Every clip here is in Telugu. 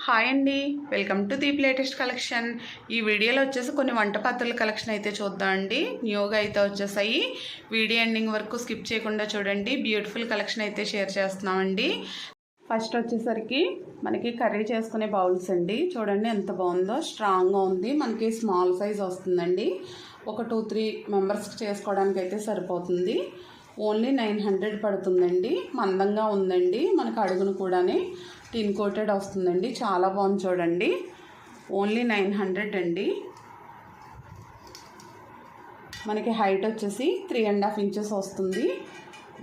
హాయ్ అండి, welcome to Deep latest collection. ఈ వీడియోలో వచ్చేసి కొన్ని వంట పాత్రల కలెక్షన్ అయితే చూద్దాం అండి. న్యూగా అయితే వచ్చేసాయి. వీడియో ఎండింగ్ వరకు స్కిప్ చేయకుండా చూడండి. బ్యూటిఫుల్ కలెక్షన్ అయితే షేర్ చేస్తున్నామండి. ఫస్ట్ వచ్చేసరికి మనకి కర్రీ చేసుకునే బౌల్స్ అండి. చూడండి ఎంత బాగుందో, స్ట్రాంగ్గా ఉంది. మనకి స్మాల్ సైజ్ వస్తుందండి. ఒక 2-3 మెంబర్స్కి చేసుకోవడానికి అయితే సరిపోతుంది. ఓన్లీ 900 పడుతుందండి. మందంగా ఉందండి. మనకు అడుగును కూడా టిన్ కోటెడ్ వస్తుందండి. చాలా బాగుంది చూడండి. ఓన్లీ 900 అండి. మనకి హైట్ వచ్చేసి 3.5 ఇంచెస్ వస్తుంది.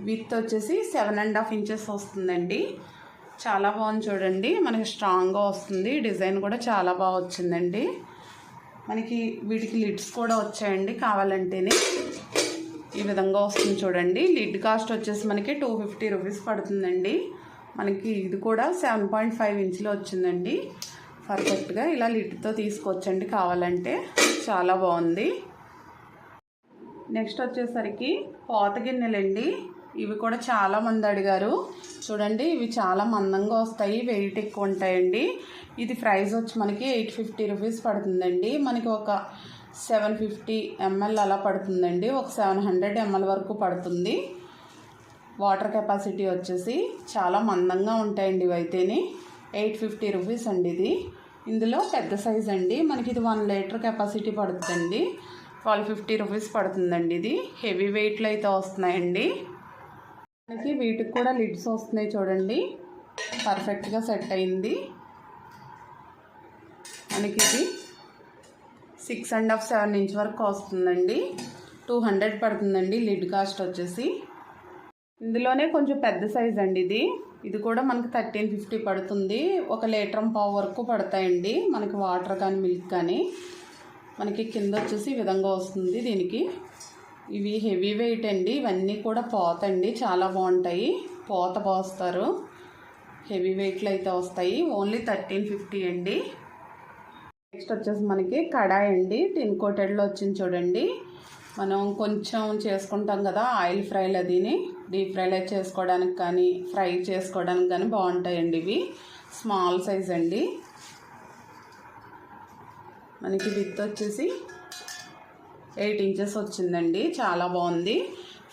విత్ వచ్చేసి 7.5 ఇంచెస్ వస్తుందండి. చాలా బాగుంది చూడండి. మనకి స్ట్రాంగ్గా వస్తుంది. డిజైన్ కూడా చాలా బాగా వచ్చిందండి. మనకి వీటికి లిడ్స్ కూడా వచ్చాయండి. కావాలంటేనే ఈ విధంగా వస్తుంది చూడండి. లిడ్ కాస్ట్ వచ్చేసి మనకి 250 రూపీస్ పడుతుందండి. మనకి ఇది కూడా 7.5 ఇంచులో వచ్చిందండి. పర్ఫెక్ట్గా ఇలా లిడ్తో తీసుకోవచ్చండి కావాలంటే. చాలా బాగుంది. నెక్స్ట్ వచ్చేసరికి పాత గిన్నెలండి. ఇవి కూడా చాలామంది అడిగారు. చూడండి, ఇవి చాలా మందంగా వస్తాయి, వెయిట్ ఎక్కువ ఉంటాయండి. ఇది ప్రైస్ వచ్చి మనకి 850 రూపీస్ పడుతుందండి. మనకి ఒక 750 ml అలా పడుతుందండి. ఒక 700 ml వరకు పడుతుంది. వాటర్ కెపాసిటీ వచ్చేసి చాలా మందంగా ఉంటాయండి. ఇవి అయితేనే 850 రూపీస్ అండి. ఇది ఇందులో పెద్ద సైజ్ అండి. మనకి ఇది 1 లీటర్ కెపాసిటీ పడుతుందండి. 1250 రూపీస్ పడుతుందండి. ఇది హెవీ వెయిట్లో అయితే వస్తున్నాయండి. మనకి వీటికి కూడా లిడ్స్ వస్తున్నాయి చూడండి. పర్ఫెక్ట్గా సెట్ అయింది. మనకి ఇది 6.5-7 ఇంచ్ వరకు వస్తుందండి. 200 పడుతుందండి లిడ్ కాస్ట్ వచ్చేసి. ఇందులోనే కొంచెం పెద్ద సైజ్ అండి. ఇది కూడా మనకి 1350 పడుతుంది. 1.5 లీటర్ వరకు పడతాయండి. మనకి వాటర్ కానీ మిల్క్ కానీ. మనకి కింద వచ్చేసి ఈ విధంగా వస్తుంది. దీనికి ఇవి హెవీ వెయిట్ అండి. ఇవన్నీ కూడా పోత అండి. చాలా బాగుంటాయి. పోత పోస్తారు. హెవీ వెయిట్లో అయితే వస్తాయి. ఓన్లీ 1350 అండి. నెక్స్ట్ వచ్చేసి మనకి కడాయి అండి. టిన్ కోటెడ్లో వచ్చింది చూడండి. మనం కొంచెం చేసుకుంటాం కదా ఆయిల్ ఫ్రైలు, అదిని డీప్ ఫ్రైలో చేసుకోవడానికి కానీ ఫ్రై చేసుకోవడానికి కానీ బాగుంటాయండి. ఇవి స్మాల్ సైజ్ అండి. మనకి విత్ వచ్చేసి 8 ఇంచెస్ వచ్చిందండి. చాలా బాగుంది.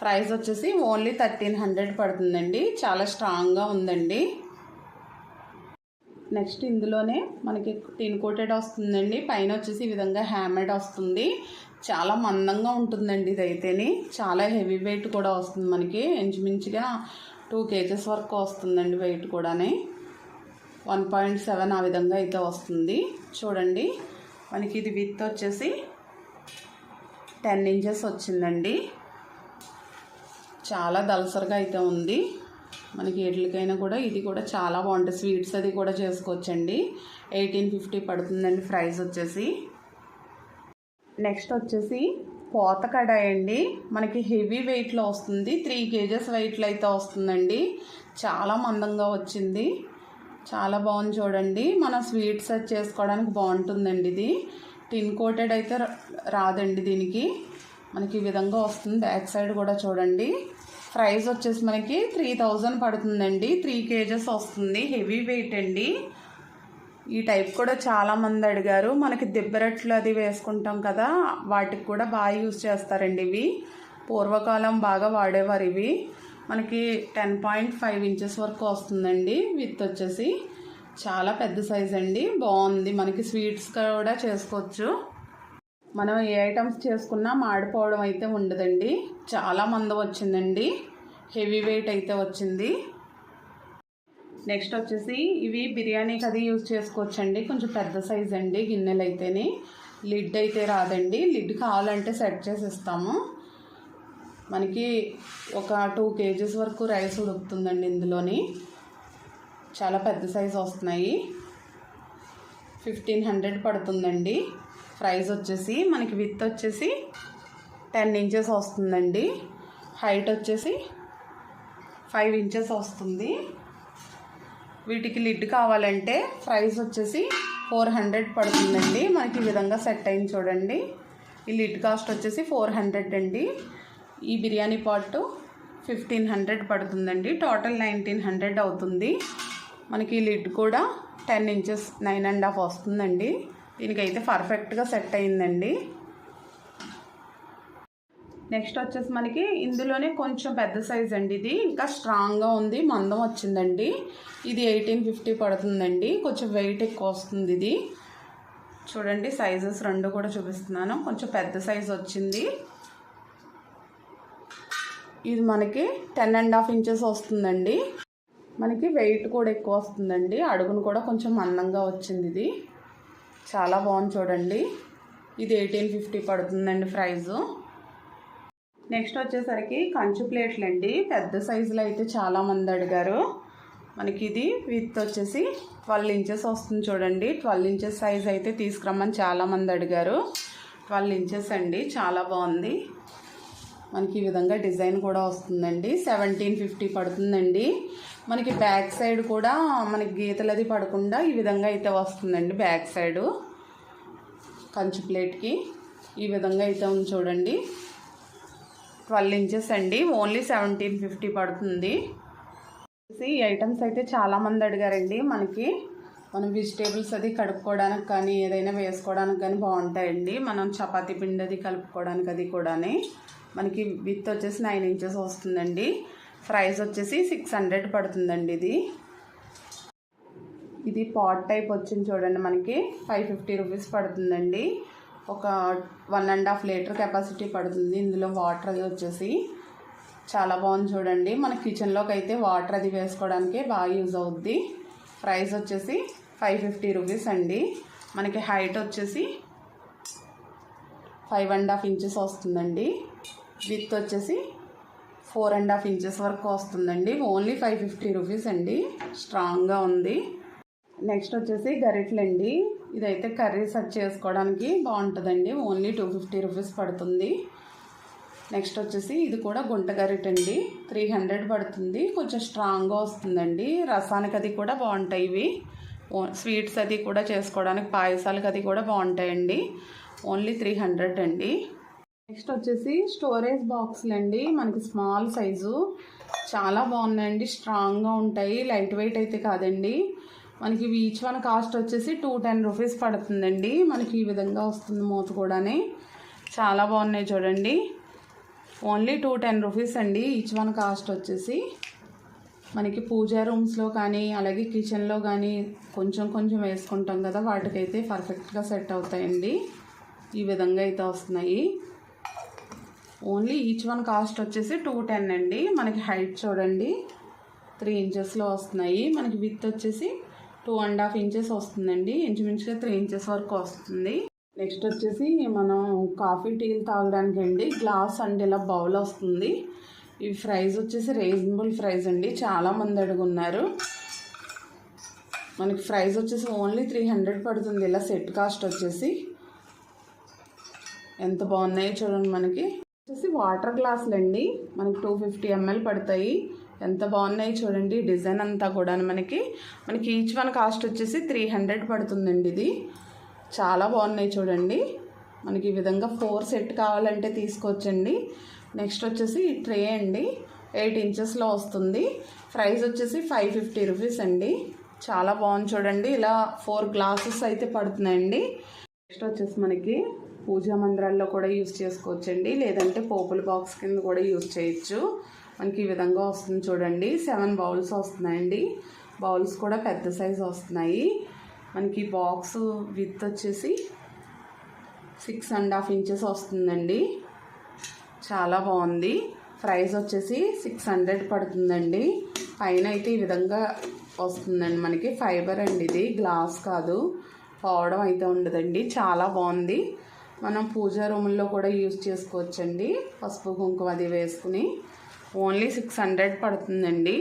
ప్రైస్ వచ్చేసి ఓన్లీ 1300 పడుతుందండి. చాలా స్ట్రాంగ్గా ఉందండి. నెక్స్ట్ ఇందులోనే మనకి టిన్ కోటెడ్ వస్తుందండి. పైన వచ్చేసి ఈ విధంగా హ్యామర్డ్ వస్తుంది. చాలా మందంగా ఉంటుందండి. ఇది అయితేనే చాలా హెవీ వెయిట్ కూడా వస్తుంది. మనకి ఇంచుమించుగా 2 kgs వరకు వస్తుందండి. వెయిట్ కూడా 1.7 ఆ విధంగా అయితే వస్తుంది. చూడండి, మనకి ఇది విత్ వచ్చేసి 10 ఇంచెస్ వచ్చిందండి. చాలా దలసరిగా అయితే ఉంది. మనకి ఎట్లకైనా కూడా ఇది కూడా చాలా బాగుంటుంది. స్వీట్స్ అది కూడా చేసుకోవచ్చండి. 1850 పడుతుందండి ప్రైస్ వచ్చేసి. నెక్స్ట్ వచ్చేసి పోత కడాయి అండి. మనకి హెవీ వెయిట్లో వస్తుంది. 3 kgs వెయిట్లో అయితే వస్తుందండి. చాలా మందంగా వచ్చింది. చాలా బాగుంది చూడండి. మన స్వీట్స్ అది చేసుకోవడానికి బాగుంటుందండి. ఇది టిన్ కోటెడ్ అయితే రాదండి. దీనికి మనకి ఈ విధంగా వస్తుంది. బ్యాక్ సైడ్ కూడా చూడండి. ప్రైస్ వచ్చేసి మనకి 3000 పడుతుందండి. 3 kgs వస్తుంది. హెవీ వెయిట్ అండి. ఈ టైప్ కూడా చాలామంది అడిగారు. మనకి దిబ్బరట్లు అది వేసుకుంటాం కదా, వాటికి కూడా బాగా యూజ్ చేస్తారండి. ఇవి పూర్వకాలం బాగా వాడేవారు. ఇవి మనకి 10.5 ఇంచెస్ వరకు వస్తుందండి. విత్ వచ్చేసి చాలా పెద్ద సైజ్ అండి. బాగుంది. మనకి స్వీట్స్ కూడా చేసుకోవచ్చు. మనం ఏ ఐటమ్స్ చేసుకున్నా మాడిపోవడం అయితే ఉండదండి. చాలా మందం వచ్చిందండి. హెవీ వెయిట్ అయితే వచ్చింది. నెక్స్ట్ వచ్చేసి ఇవి బిర్యానీకి అది యూజ్ చేసుకోవచ్చండి. కొంచెం పెద్ద సైజ్ అండి గిన్నెలు అయితేనే. లిడ్ అయితే రాదండి. లిడ్ కావాలంటే సెట్ చేసి ఇస్తాము. మనకి ఒక 2 kgs వరకు రైస్ ఉడుకుతుందండి ఇందులోని. చాలా పెద్ద సైజు వస్తున్నాయి. 1500 పడుతుందండి. ప్రైస్ వచ్చేసి మనకి విత్ వచ్చేసి 10 ఇంచెస్ వస్తుందండి. హైట్ వచ్చేసి 5 ఇంచెస్ వస్తుంది. వీటికి లిడ్ కావాలంటే ప్రైస్ వచ్చేసి 400 పడుతుందండి. మనకి ఈ విధంగా సెట్ అయింది చూడండి. ఈ లిడ్ కాస్ట్ వచ్చేసి 400 అండి. ఈ బిర్యానీ పాట్ 1500 పడుతుందండి. టోటల్ 1900 అవుతుంది. మనకి లిడ్ కూడా 10 ఇంచెస్ 9.5 వస్తుందండి. దీనికైతే పర్ఫెక్ట్గా సెట్ అయిందండి. నెక్స్ట్ వచ్చేసి మనకి ఇందులోనే కొంచెం పెద్ద సైజ్ అండి. ఇది ఇంకా స్ట్రాంగ్గా ఉంది, మందం వచ్చిందండి. ఇది 1850 పడుతుందండి. కొంచెం వెయిట్ ఎక్కువ వస్తుంది. ఇది చూడండి, సైజెస్ రెండు కూడా చూపిస్తున్నాను. కొంచెం పెద్ద సైజ్ వచ్చింది. ఇది మనకి 10.5 ఇంచెస్ వస్తుందండి. మనకి వెయిట్ కూడా ఎక్కువ వస్తుందండి. అడుగును కూడా కొంచెం మందంగా వచ్చింది. ఇది చాలా బాగుంది చూడండి. ఇది 1850 పడుతుందండి ప్రైజు. నెక్స్ట్ వచ్చేసరికి కంచు ప్లేట్లు అండి. పెద్ద సైజులో అయితే చాలామంది అడిగారు. మనకి ఇది విత్ వచ్చేసి 12 ఇంచెస్ వస్తుంది చూడండి. 12 ఇంచెస్ సైజ్ అయితే తీసుకురమ్మని చాలామంది అడిగారు. 12 ఇంచెస్ అండి, చాలా బాగుంది. మనకి ఈ విధంగా డిజైన్ కూడా వస్తుందండి. 1750 పడుతుందండి. మనకి బ్యాక్ సైడ్ కూడా మనకి గీతలది పడకుండా ఈ విధంగా అయితే వస్తుందండి. బ్యాక్ సైడు కంచు ప్లేట్కి ఈ విధంగా అయితే ఉంది చూడండి. 12 ఇంచెస్ అండి. ఓన్లీ 1750 పడుతుంది. ఈ ఐటమ్స్ అయితే చాలామంది అడిగారండి. మనం వెజిటేబుల్స్ అది కడుక్కోవడానికి కానీ ఏదైనా వేసుకోవడానికి కానీ బాగుంటాయండి. మనం చపాతీ పిండి అది కలుపుకోవడానికి అది కూడా. మనకి విత్ వచ్చేసి 9 ఇంచెస్ వస్తుందండి. ప్రైస్ వచ్చేసి 600 పడుతుందండి. ఇది పాట్ టైప్ వచ్చింది చూడండి. మనకి 550 రూపీస్ పడుతుందండి. ఒక 1.5 లీటర్ కెపాసిటీ పడుతుంది. ఇందులో వాటర్ అది వచ్చేసి చాలా బాగుంది చూడండి. మన కిచెన్లోకి అయితే వాటర్ అది వేసుకోవడానికి బాగా యూజ్ అవుద్ది. ప్రైస్ వచ్చేసి 550 రూపీస్ అండి. మనకి హైట్ వచ్చేసి 5.5 ఇంచెస్ వస్తుందండి. విత్ వచ్చేసి 4.5 ఇంచెస్ వరకు వస్తుందండి. ఓన్లీ 550 రూపీస్ అండి. స్ట్రాంగ్గా ఉంది. నెక్స్ట్ వచ్చేసి గరిటెలండి. ఇదైతే కర్రీస్ అది చేసుకోవడానికి బాగుంటుందండి. ఓన్లీ 250 రూపీస్ పడుతుంది. నెక్స్ట్ వచ్చేసి ఇది కూడా గుంట గరిటె అండి. 300 పడుతుంది. కొంచెం స్ట్రాంగ్గా వస్తుందండి. రసానికి అది కూడా బాగుంటాయి. ఇవి స్వీట్స్ అది కూడా చేసుకోవడానికి, పాయసాలకు అది కూడా బాగుంటాయండి. ఓన్లీ 300 అండి. నెక్స్ట్ వచ్చేసి స్టోరేజ్ బాక్సులు అండి. మనకి స్మాల్ సైజు చాలా బాగున్నాయండి. స్ట్రాంగ్గా ఉంటాయి. లైట్ వెయిట్ అయితే కాదండి. మనకి ఈచ్ వన్ కాస్ట్ వచ్చేసి 210 రూపీస్ పడుతుందండి. మనకి ఈ విధంగా వస్తుంది మూత కూడా. చాలా బాగున్నాయి చూడండి. ఓన్లీ 210 రూపీస్ అండి ఈచ్ వన్ కాస్ట్ వచ్చేసి. మనకి పూజా రూమ్స్లో కానీ అలాగే కిచెన్లో కానీ కొంచెం కొంచెం వేసుకుంటాం కదా, వాటికైతే పర్ఫెక్ట్గా సెట్ అవుతాయండి. ఈ విధంగా అయితే వస్తున్నాయి. ఓన్లీ ఈచ్ వన్ కాస్ట్ వచ్చేసి 210 అండి. మనకి హైట్ చూడండి 3 ఇంచెస్లో వస్తున్నాయి. మనకి విత్ వచ్చేసి 2.5 ఇంచెస్ వస్తుందండి. ఇంచుమించుగా 3 ఇంచెస్ వరకు వస్తుంది. నెక్స్ట్ వచ్చేసి మనం కాఫీ టీలు తాగడానికి అండి గ్లాస్ అండి ఇలా బౌల్ వస్తుంది. ఈ ప్రైస్ వచ్చేసి రీజనబుల్ ప్రైస్ అండి. చాలామంది అడుగున్నారు. మనకి ప్రైస్ వచ్చేసి ఓన్లీ 300 పడుతుంది. ఇలా సెట్ కాస్ట్ వచ్చేసి ఎంత బాగున్నాయో చూడండి. మనకి వచ్చేసి వాటర్ గ్లాసులు అండి. మనకి 250 ml పడతాయి. ఎంత బాగున్నాయి చూడండి. డిజైన్ అంతా కూడా మనకి ఈచ్ వన్ కాస్ట్ వచ్చేసి 300 పడుతుందండి. ఇది చాలా బాగున్నాయి చూడండి. మనకి ఈ విధంగా 4 సెట్ కావాలంటే తీసుకోవచ్చండి. నెక్స్ట్ వచ్చేసి ఈ ట్రే అండి 8 ఇంచెస్లో వస్తుంది. ప్రైస్ వచ్చేసి 550 రూపీస్ అండి. చాలా బాగుంది చూడండి. ఇలా 4 గ్లాసెస్ అయితే పడుతున్నాయండి. నెక్స్ట్ వచ్చేసి మనకి పూజా మందిరాల్లో కూడా యూజ్ చేసుకోవచ్చండి. లేదంటే పోపుల బాక్స్ కింద కూడా యూజ్ చేయొచ్చు. మనకి ఈ విధంగా వస్తుంది చూడండి. 7 బౌల్స్ వస్తున్నాయండి. బౌల్స్ కూడా పెద్ద సైజు వస్తున్నాయి. మనకి బాక్స్ విత్ వచ్చేసి 6.5 ఇంచెస్ వస్తుందండి. చాలా బాగుంది. ప్రైస్ వచ్చేసి 600 పడుతుందండి. పైన అయితే ఈ విధంగా వస్తుందండి. మనకి ఫైబర్ అండి. ఇది గ్లాస్ కాదు, పోవడం అయితే ఉండదండి. చాలా బాగుంది. మనం పూజా రూముల్లో కూడా యూజ్ చేసుకోవచ్చండి. పసుపు కుంకుమ అది వేసుకుని. ఓన్లీ 600 పడుతుందండి.